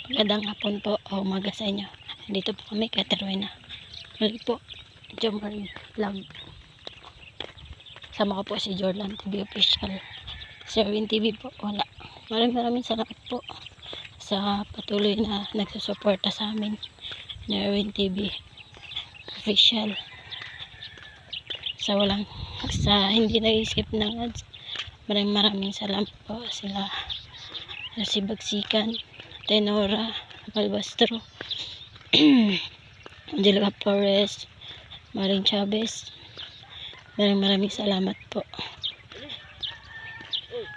Magandang hapon po o umaga sa inyo. Dito po kami kay Terwena. Muli po, Jomar Vlog. Sama ko po si Jordan TV Official. Si Erwin TV po, wala. Maraming salamat po sa patuloy na nagsusuporta sa amin ni Erwin TV Official. Sa hindi nag-skip ng ads. Maraming salamat po sila. Si Bagsikan, Tenora, Balbastro, Angelica Flores, Maring Chavez. Maraming salamat po.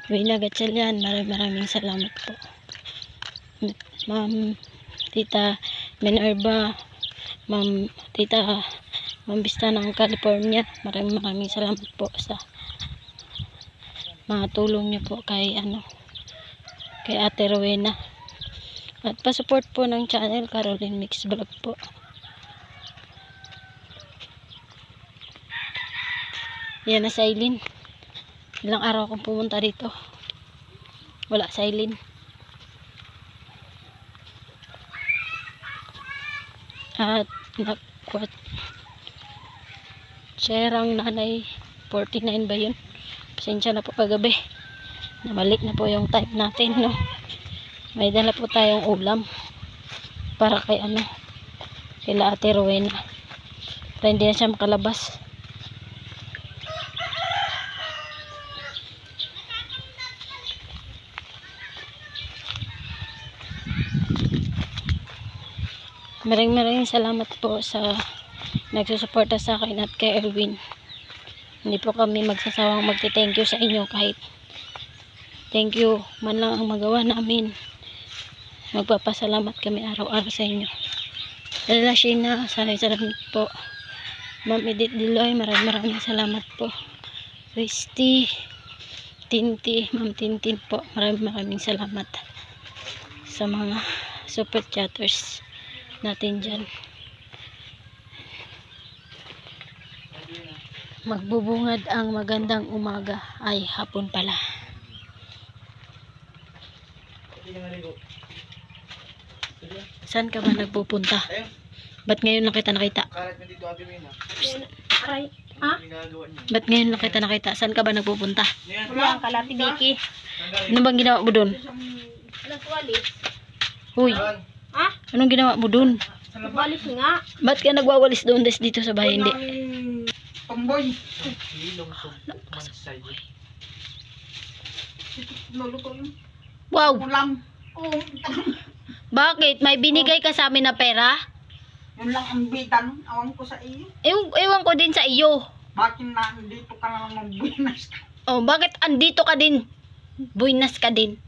Wina Gatchalian, maraming salamat po. Ma'am Tita Minerva, Ma'am Vista ng California, maraming salamat po sa mga tulong niyo po kay Ate Rowena. At pa-support po ng channel Caroline Mix Vlog po. Yan na Silene. Ilang araw akong pumunta dito. Wala Silene. At nakwat. Serang nanay 49 ba yun? Pasensya na po kagabi. Nabalik na po yung type natin, no? May dala po tayong ulam para kay kila Ate Rowena. Para hindi na siya makalabas. Maraming salamat po sa nagsusuporta sa akin at kay Erwin. Hindi po kami magsasawang magti-thank you sa inyo kahit thank you man lang ang magawa namin. Magpapasalamat kami araw-araw sa inyo. Lala Sheena, salamat po. Ma'am Edith Diloy, maraming salamat po. Christy, Tinti, Ma'am Tintin po, maraming salamat sa mga super chatters natin dyan. Magbubungad ang magandang umaga ay hapon pala. Saan ka ba nagpupunta? Ba't ngayon lang kita nakita? Ba't ngayon lang kita nakita? Saan ka ba nagpupunta? Wala ang kalati Biki. Ano bang ginawa mo dun? Nagwalis. Huy, Ha? anong ginawa mo dun? Nagwalis nga. Ba't ka nagwawalis doon dito sa bahay? Hindi. Pamboy. Wow! Ulam. Oh, Bakit? May binigay ka sa amin na pera? yun lang ang bitan. Awang ko sa iyo. Ewan ko din sa iyo. Bakit na dito ka lang magbinas ka? Oh, bakit andito ka din? Buinas ka din.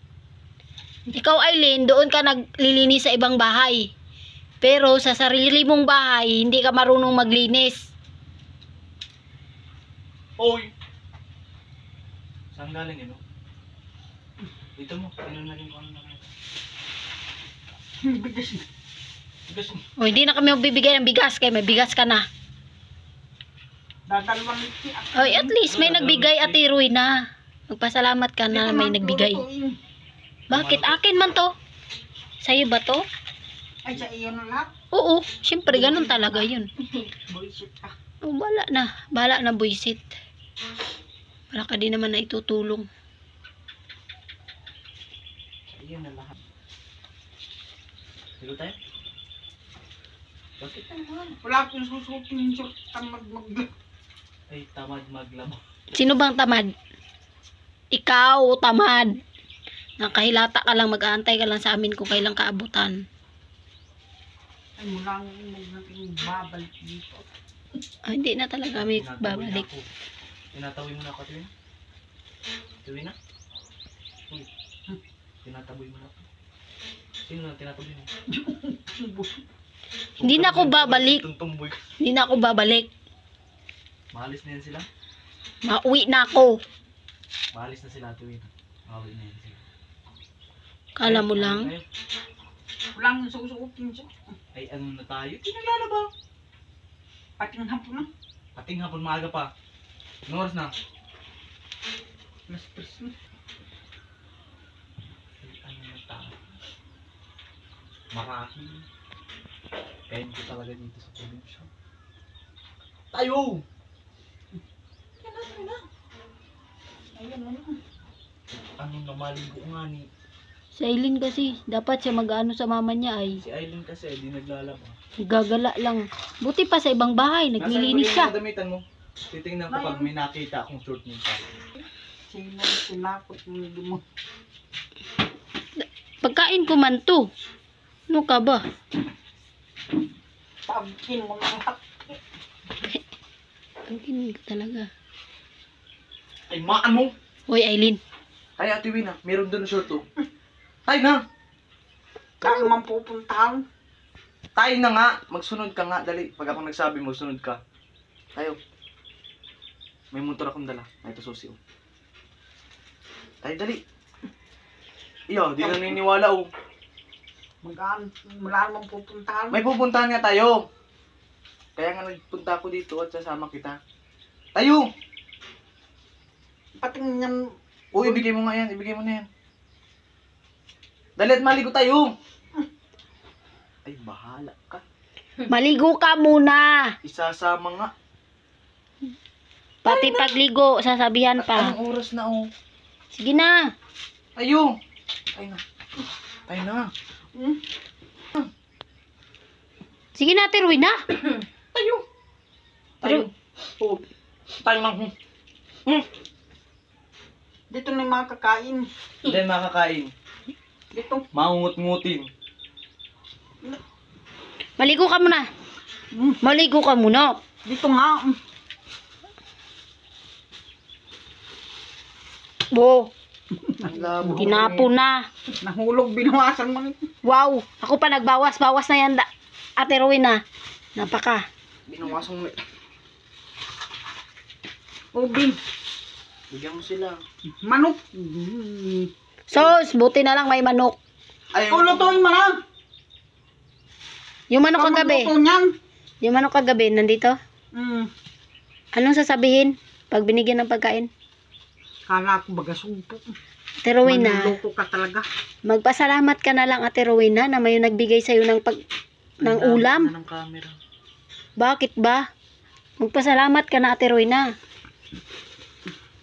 Ikaw, Aileen, doon ka naglilinis sa ibang bahay. Pero sa sarili mong bahay, hindi ka marunong maglinis. Oy! Saan galing yun? Dito mo, ano na rin ko ano na rin. Bigas na. Bigas mo. O, hindi na kami magbibigay ng bigas, kaya may bigas ka na. Dadalawang liti. Oy, at least may nagbigay at iruy na. Magpasalamat ka na may nagbigay. Bakit? Akin man to. Sa'yo ba to? Ay, sa iyo na lahat. Oo, syempre ganun talaga yun. Buisit ka. Oh, bala na buisit. Wala ka din naman na itutulong. Ayun na lahat. Dito tayo? Bakit naman? Wala akong susukin yung tamad Ay, tamad maglaba. Sino bang tamad? Ikaw, tamad. Nakahilata ka lang, mag-aantay ka lang sa amin kung kailang kaabutan. Ay, mula natin babalik dito. Ay, hindi na talaga kami babalik. Tinataboy mo na ako, Tuwin? Tuwin na? Uy. Tinataboy mo na ako. Sino na tinataboy mo? Hindi na ako babalik. Tumboy ka. Hindi na ako babalik. Maalis na yan sila? Mauwi na ako. Maalis na sila, Tuwin. Maalis na yan sila. Kala mo lang. Ay, Wala akong susukin siya. ay, ano na tayo? Tinaglalaba. Pating hapon na. Ating hapon maaga pa. Anong oras na? Mas pres na. Ay, ano na tayo? Marahil. Kain ko talaga dito sa probinsya. Tayo! Yan na. Ayan na. Ano namaligo nga ni Si Aileen kasi, dapat siya mag-ano sa mama niya ay si Aileen kasi di naglalaba. gagala lang. Buti pa sa ibang bahay, naglilinis Nasaan siya. ba yung mga damitan mo? Titingnan ko pag may nakita akong short nito. Sinakot mo. Pagkain ko man to. Ano ka ba? Pagkin mo ng hat. Ang kinig ka talaga. Ay, maan mo! Hoy, Aileen. Ay, Ate Wina, meron doon na short oh. Tayo na! Kaya man pupuntahan. Tayo na nga! Magsunod ka nga, dali. Pag ako nagsabi mo, sunod ka. Tayo. May motor akong dala. Ay, ito susi oh. Tayo, dali. Iyo, di na naniniwala oh. Wala naman pupuntahan. May pupuntahan nga tayo. Kaya nga nagpunta ako dito at sasama kita. Tayo! Pating yan. Oo, ibigay mo nga yan. Ibigay mo na yan. Dali at maligo tayo. Ay, bahala ka. Maligo ka muna. Isasama nga. Pati pagligo, sasabihan pa. Anong oras na oh? Sige na. Tayo! Tayo na. Tayo na. Sige na, Ate Rowena. Tayo. Tayo. Oo. Tayo na. Dito na yung mga kakain. Hindi makakain. Dito. Maungut-ngutin. Maligo ka muna. Maligo ka muna. Dito nga. Bo, Ang labo. tinapon na. Nahulog, binawasan mo nito. Wow, ako pa nagbawas-bawas na yan, Ate Rowena. Napaka. Binawasan mo. Ubi. Bigyan mo sila. Manok. Sos, buti na lang may manok. Ay, Ulutuin mo na. Yung manok kagabi. Pamuluto niyan. Yung manok kagabi, nandito. Anong sasabihin pag binigyan ng pagkain? Kala ko baga sumpo. Ate Rowena, Manluloko ka talaga. magpasalamat ka na lang, Ate Rowena, na may nagbigay sa'yo ng ng ulam. Ng camera. Bakit ba? Magpasalamat ka na, Ate Rowena.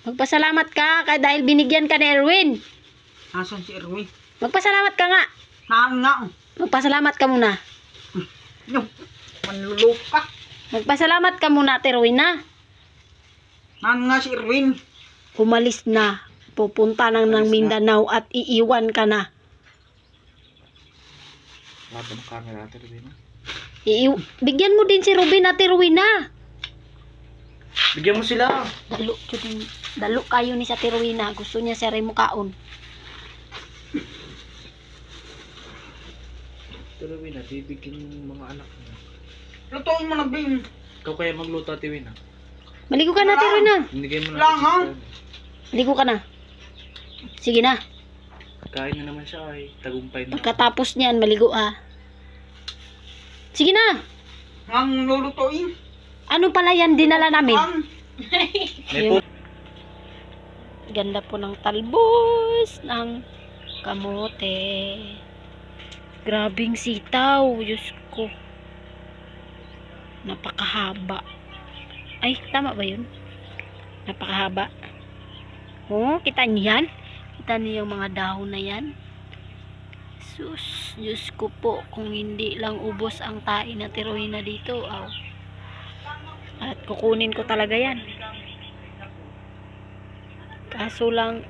Magpasalamat ka dahil binigyan ka ni Erwin. Nasaan si Erwin? Magpasalamat ka nga. Saan nga? Magpasalamat ka muna. Yung manluloko ka. Magpasalamat ka muna, Ate Rowena. Saan nga si Erwin? Humalis na. Pupunta ng Mindanao at iiwan ka na. Laban ng camera, Ate Rowena. Bigyan mo din si Ruben, Ate Rowena. Bigyan mo sila. Dalo kayo ni sa Ate Rowena. Gusto niya siya rin mukaon. Ate Rowena, bibigyan yung mga anak mo. Lutuin mo na, Bing. Ikaw kaya magluto, Ate Rowena. Maligo ka na, Ate Rowena. Binigay mo na. Lang, ha? Maligo ka na. Sige na. Kain na naman siya ay tagumpay na. Pagkatapos niyan, maligo ah. Sige na. Ang lulutuin. Ano pala yan dinala namin? May po. Ganda po ng talbos ng kamote. Grabing sitaw. Diyos ko. Napakahaba. Ay, tama ba yun? Napakahaba. Oh, kita niyo yan? Kita niyo yung mga dahon na yan? Sus, Diyos ko po. Kung hindi lang ubos ang tain na Rowena dito. Aw. At kukunin ko talaga yan. Kaso lang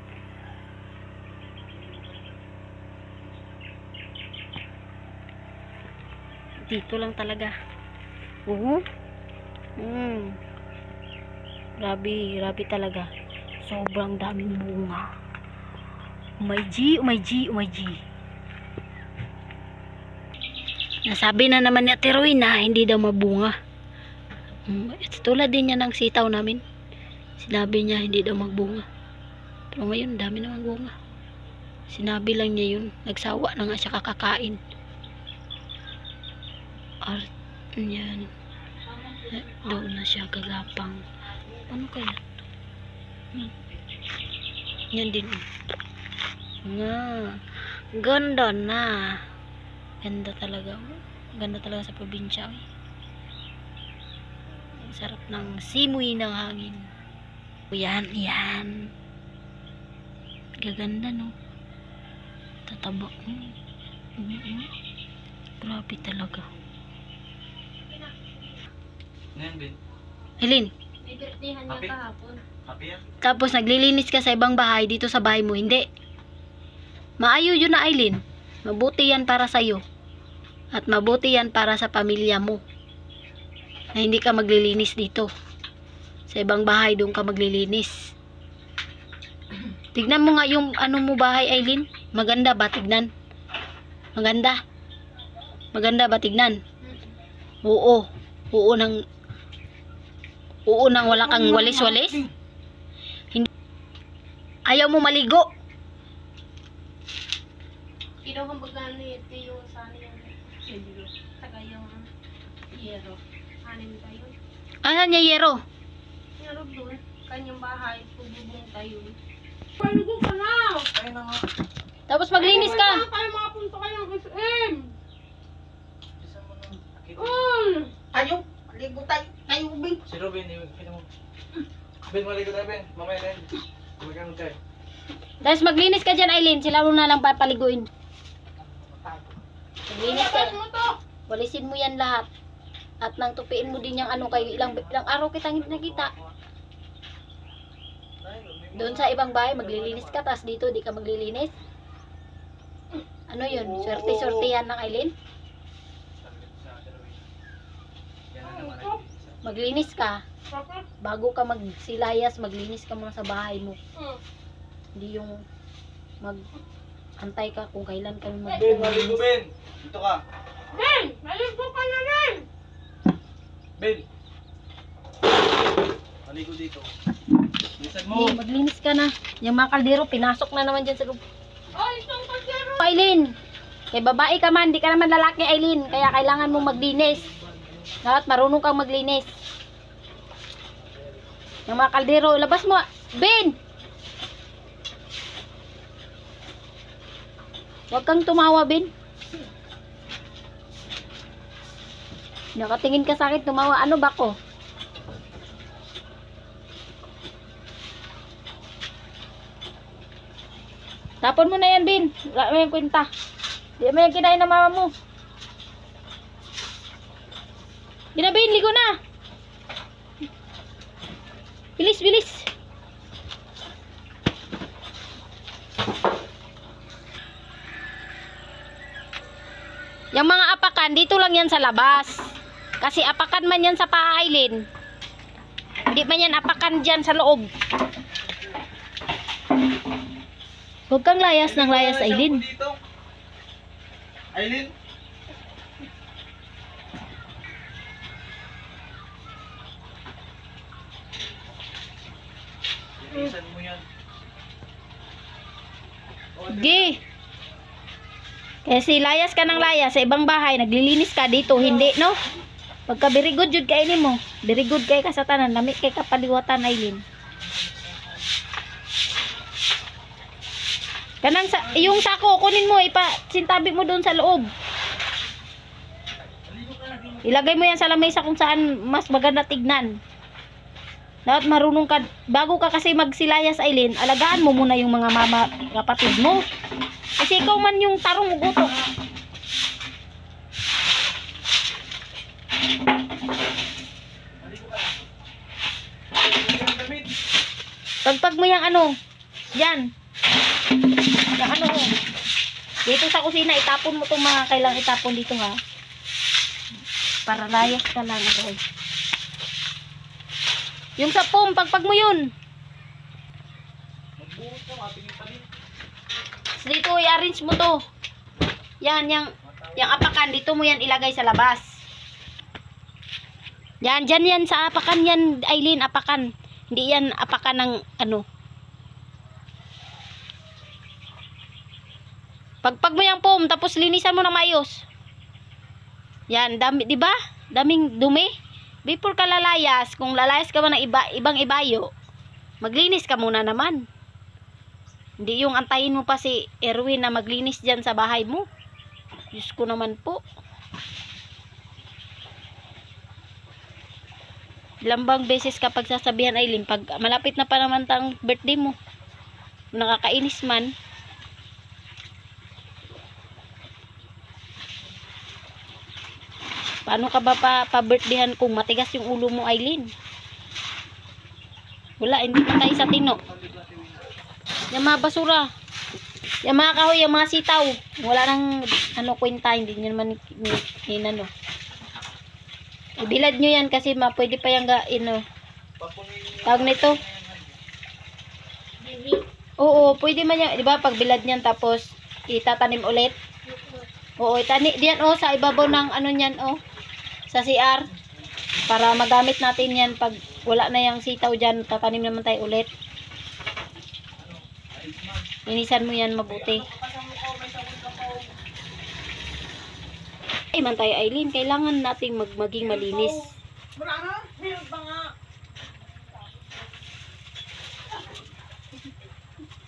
dito lang talaga. Grabe talaga. Sobrang daming bunga. Oh my G. Nasabi na naman ni Ate Rowena hindi daw mabunga. Tulad din niya ng sitaw namin. Sinabi niya hindi daw magbunga. Pero ngayon, dami namang bunga. Sinabi lang niya yun. Nagsawa na nga siya kakakain. Yan. Doon na siya gagapang. Ano kaya? Yan din. Nga. Ganda na. Ganda talaga. Ganda talaga sa probinsya. Ang sarap ng simoy ng hangin. Yan, yan. Gaganda, no? Tataba. Grabe talaga. Ano yan, Ben? Eileen, May birthday-han niya Happy? kahapon. Happy yan? tapos naglilinis ka sa ibang bahay, dito sa bahay mo, hindi. Maayo yun na, Eileen. Mabuti yan para sa'yo. At mabuti yan para sa pamilya mo. Na hindi ka maglilinis dito. Sa ibang bahay, doon ka maglilinis. Tignan mo nga yung ano mo bahay, Eileen. Maganda ba tignan? Maganda. Maganda ba tignan? Oo. Oo nang wala kang walis-walis. Hindi. Ayaw mo maligo. Kinuhambagan ni ito yung sana yung siguro. Taga yung yero. Anim tayo. Asan niya yero? Yero doon. Kanyang bahay. Pububong tayo. Palugo ka na! Ayun na nga. Tapos maglinis ka. Tayo makapunta kayo ng SM! Bisan mo nung nakita. Tayo, maligo tayo. Tayo, Ben. Si Robin, kita mo. Ben, maligo tayo, Ben. Mamaya na yan. Kumagano'n tayo. Tapos maglinis ka dyan, Eileen. Sila mo na lang papaliguin. Maglinis ka. Tapos mo to! Walisin mo yan lahat. At nang tupiin mo din yung ano kayo. Ilang araw kitang hindi nakita. Doon sa ibang bahay, maglilinis ka. Tapos dito, di ka maglilinis. Ano yun? Swerte-swertehan ng Eileen? Yan na naman. Maglinis ka. Tapos? Bago ka magsilayas, maglinis ka muna sa bahay mo. Hindi yung mag-antay ka kung kailan kami Ben, maligo, maglinis. Ben. Dito ka. Ben! Maligo ka na rin! Ben. Maligo dito. Bilisan mo. Hindi, maglinis ka na. Yung mga kaldero, pinasok na naman dyan sa loob. Oh, isang kaldero! Eileen, kay babae ka man, di ka naman lalaki, Eileen. Kaya kailangan mong maglinis. Dapat marunong kang maglinis. Yung mga kaldero, labas mo. Ben! Huwag kang tumawa, Ben. Nakatingin ka sa akin, tumawa. Ano ba ko? Tapon mo na yan, Ben. Wala mo yung kwenta. Di mo yung kinain ng mama mo. Gina, Ben, ligo na. Bilis, bilis. Yung mga apakan, dito lang yan sa labas. Kasi apakan man yan sa paa, Eileen. Hindi man yan apakan dyan sa loob. Huwag kang layas ng layas, Eileen. Dito. Eileen. Bilisan mo yan. Gi. Kasi layas ka ng layas sa ibang bahay, naglilinis ka dito, hindi, no? Pagka very good jud kay mo. Very good kay ka sa tanan, lamig kay kapaliwatan, Eileen. Kanang yung sako kunin mo, sintabi mo doon sa loob. Ilagay mo yan sa lamesa kung saan mas maganda tignan. Dapat marunong ka, bago ka kasi magsilayas, Eileen, alagaan mo muna yung mga mama, kapatid mo. Kasi ikaw man yung tarong ugutok. Pagpag mo yung ano, yan. Yung ano, dito sa kusina, itapon mo itong mga kailang itapon dito, ha. Para layas ka lang, okay. Yung sapom, pagpag mo yun. Magbuhos ka, matingin pa din. Dito, i-arrange mo to. Yan, yung apakan, dito mo yan ilagay sa labas. Yan, dyan yan sa apakan yan, Eileen, apakan. Hindi yan apakan ng ano. Pagpag mo yung pom, tapos linisan mo na maayos. Yan, dami, di ba? Daming dumi. Before ka lalayas, kung lalayas ka man ng ibang ibayo, maglinis ka muna naman. Hindi yung antayin mo pa si Erwin na maglinis dyan sa bahay mo. Diyos ko naman po. Ilang bang beses kapag sasabihan Aileen, pag malapit na pa naman tang birthday mo, nakakainis man. Paano ka ba pa-birthdayhan kung matigas yung ulo mo, Aileen? Wala, hindi pa tayo sa tino. Yung mga basura, yung mga kahoy, yung mga sitaw, wala nang kwenta, hindi nyo naman hinano. Ibilad nyo yan kasi pwede pa yung tawag nito. Oo, pwede man yan, di ba, pag bilad nyan tapos itatanim ulit. Oo, itani diyan sa ibabaw ng niyan sa CR para magamit natin yan pag wala na yung sitaw diyan, tatanim naman tayo ulit. Linisan mo yan mabuti. Ay man tayo, Aileen, kailangan nating maging malinis.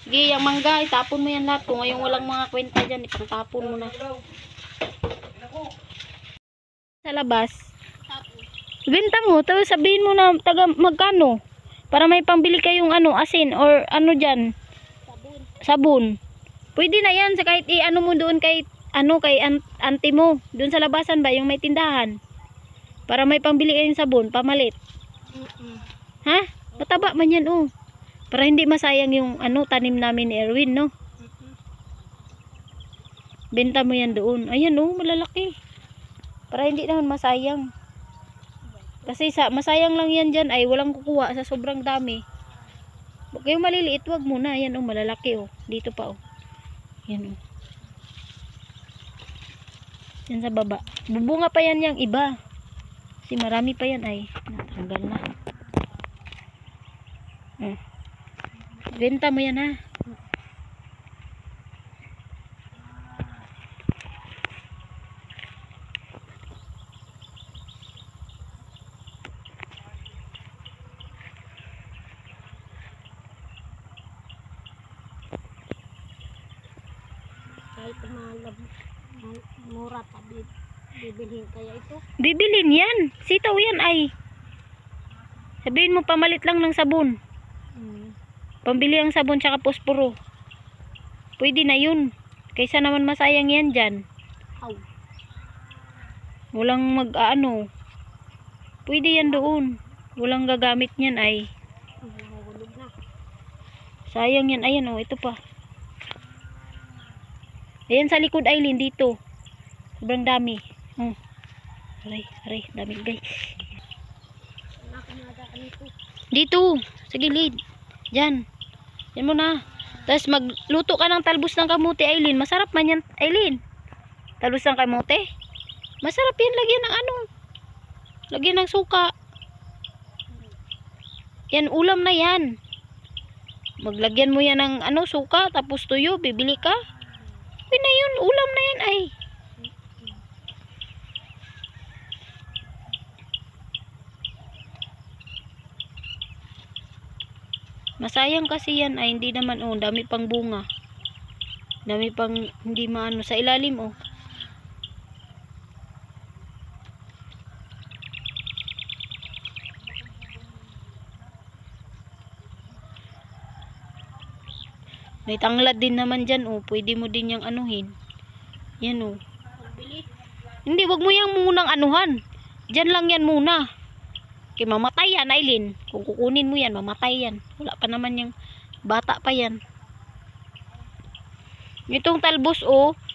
Sige, yung mangga, itapon mo yan lahat. Kung ngayong walang mga kwenta dyan, ipangtapon mo na. Sa labas. Benta mo, tapos sabihin mo na magkano. Para may pambili kayong asin or dyan. Sabon. Pwede na yan, sa kahit mo doon kay auntie mo. Doon sa labasan ba, yung may tindahan. Para may pambili kayong sabon, pamalit. Ha? Mataba man yan, Para hindi masayang yung tanim namin ni Erwin, no? Benta mo yan doon. Ayan, malalaki. Para hindi naman masayang. Kasi masayang lang yan dyan ay walang kukuha sa sobrang dami. Huwag kayong maliliit, wag muna. Ayan, malalaki, Dito pa, Ayan, Yan sa baba. Bubunga pa yan yung iba. Kasi marami pa yan ay natanggal na. Benta mo yan, ha. Kahit mura pa, bibilhin kaya ito? Bibilin yan. Sitaw yan ay. Sabihin mo pamalit lang ng sabon. Pambili ang sabon tsaka posporo. Pwede na yun. Kaysa naman masayang yan dyan. Walang Pwede yan doon. Walang gagamit niyan ay. Sayang yan. Ayan, ito pa. Ayan sa likod, Aileen, dito. Sobrang dami. Aray, dami guys. Dito, sa gilid. Diyan. Yan mo na. Tapos magluto ka ng talbos ng kamote, Aileen. Masarap man yan, Aileen. Talbos ng kamote. Masarap yan. Lagyan ng lagyan ng suka. Yan, ulam na yan. Maglagyan mo yan ng suka, tapos tuyo, bibili ka. Okay na yun, ulam na yan ay. Masayang kasi yan ay, hindi naman dami pang bunga. Dami pang hindi sa ilalim May tanglad din naman dyan, pwede mo din yung anuhin. Yan, Hindi, wag mo yang munang anuhan. Dyan lang yan muna. Kaya mamatay yan, Aileen. Kung kukunin mo yan, mamatay yan. Wala pa naman yung bata pa yan. Itong talbos,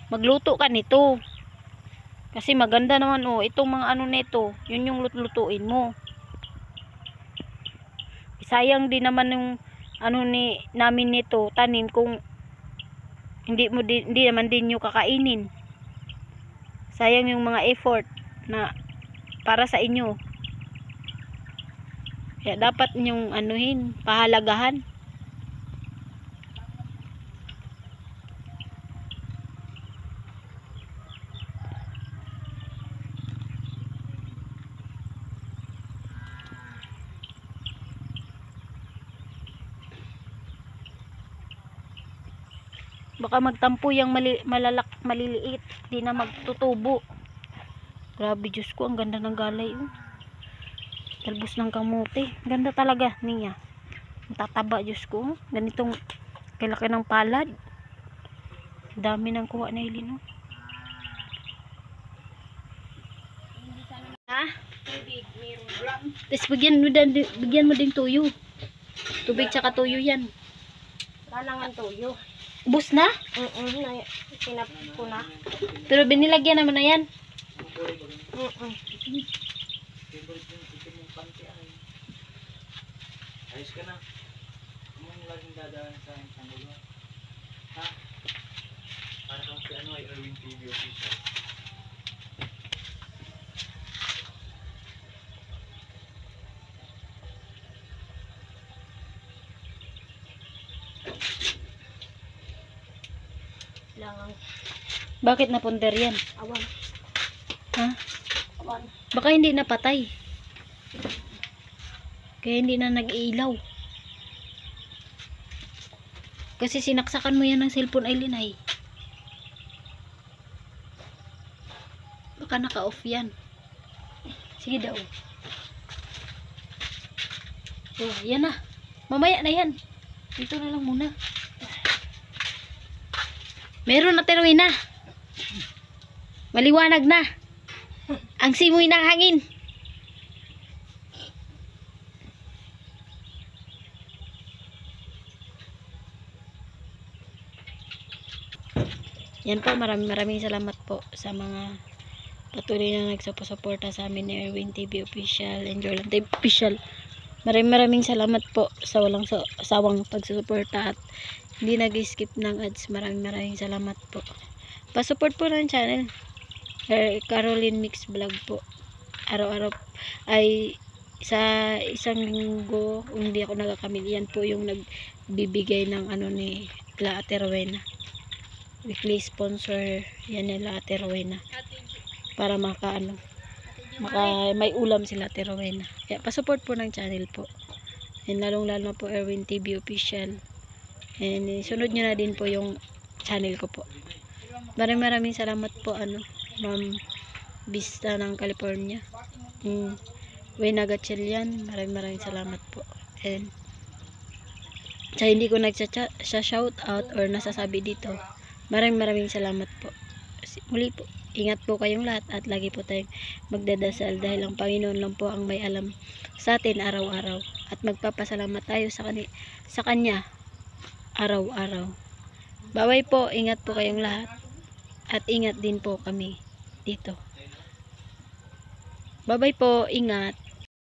magluto ka nito. Kasi maganda naman, itong mga nito, yun yung lutuin mo. Sayang din naman yung namin nito, tanim, kung hindi naman din nyo kakainin. Sayang yung mga effort na para sa inyo. Kaya dapat nyong pahalagahan. Baka magtampo yung maliliit, di na magtutubo. Grabe, Diyos ko, ang ganda ng galay. Oh. Talbos ng kamote. Ganda talaga niya. Ang tataba, Diyos ko. Ganitong kalaki ng palad. Dami ng kuha na Eileen. Oh. Ha? Tapos bigyan mo din tuyo. Tubig tsaka tuyo yan. Kalangan tuyo. Ubus na? Sinap ko na. Pero binilagyan naman na yan. Ayos ka na. Mong laging dadaan sa isang ulo. Ha? Para kang si ay Erwin TV official. Langang Bakit napunder yan? awan. Ha? Awan. Baka hindi napatay. Kaya hindi na nag-iilaw. Kasi sinaksakan mo yan ng cellphone, Eileen, ay. Baka naka-off yan. Sige daw. Oh, yan na. Mamaya na yan. Dito na lang muna. Meron na, Terwina. Maliwanag na. Ang simoy ng hangin. Yan po, maraming salamat po sa mga patuloy na nagsuporta sa amin ni Erwin TV Official and Jordan TV Official. Maraming salamat po sa walang sawang pagsusuporta at hindi nag-skip ng ads. Maraming salamat po. Pa-support po ng channel Caroline Mix Vlog po. Araw-araw ay sa isang linggo hindi ako nagakamil. Yan po yung nagbibigay ng ano ni La Ate Rowena. Weekly sponsor yan nila Ate Rowena. Para may ulam sila Ate Rowena. Kaya pa-support po ng channel po. And lalong-lalo po Erwin TV Official. And sunod nyo na din po yung channel ko po. Maraming salamat po Ma'am Vista ng California. Wena Gatchalian. Maraming salamat po. And sa hindi ko shout out or nasasabi dito. Maraming salamat po. Muli po, ingat po kayong lahat at lagi po tayong magdadasal dahil ang Panginoon lang po ang may alam sa atin araw-araw at magpapasalamat tayo sa Kanya araw-araw. Bye-bye po, ingat po kayong lahat at ingat din po kami dito. Bye-bye po, ingat.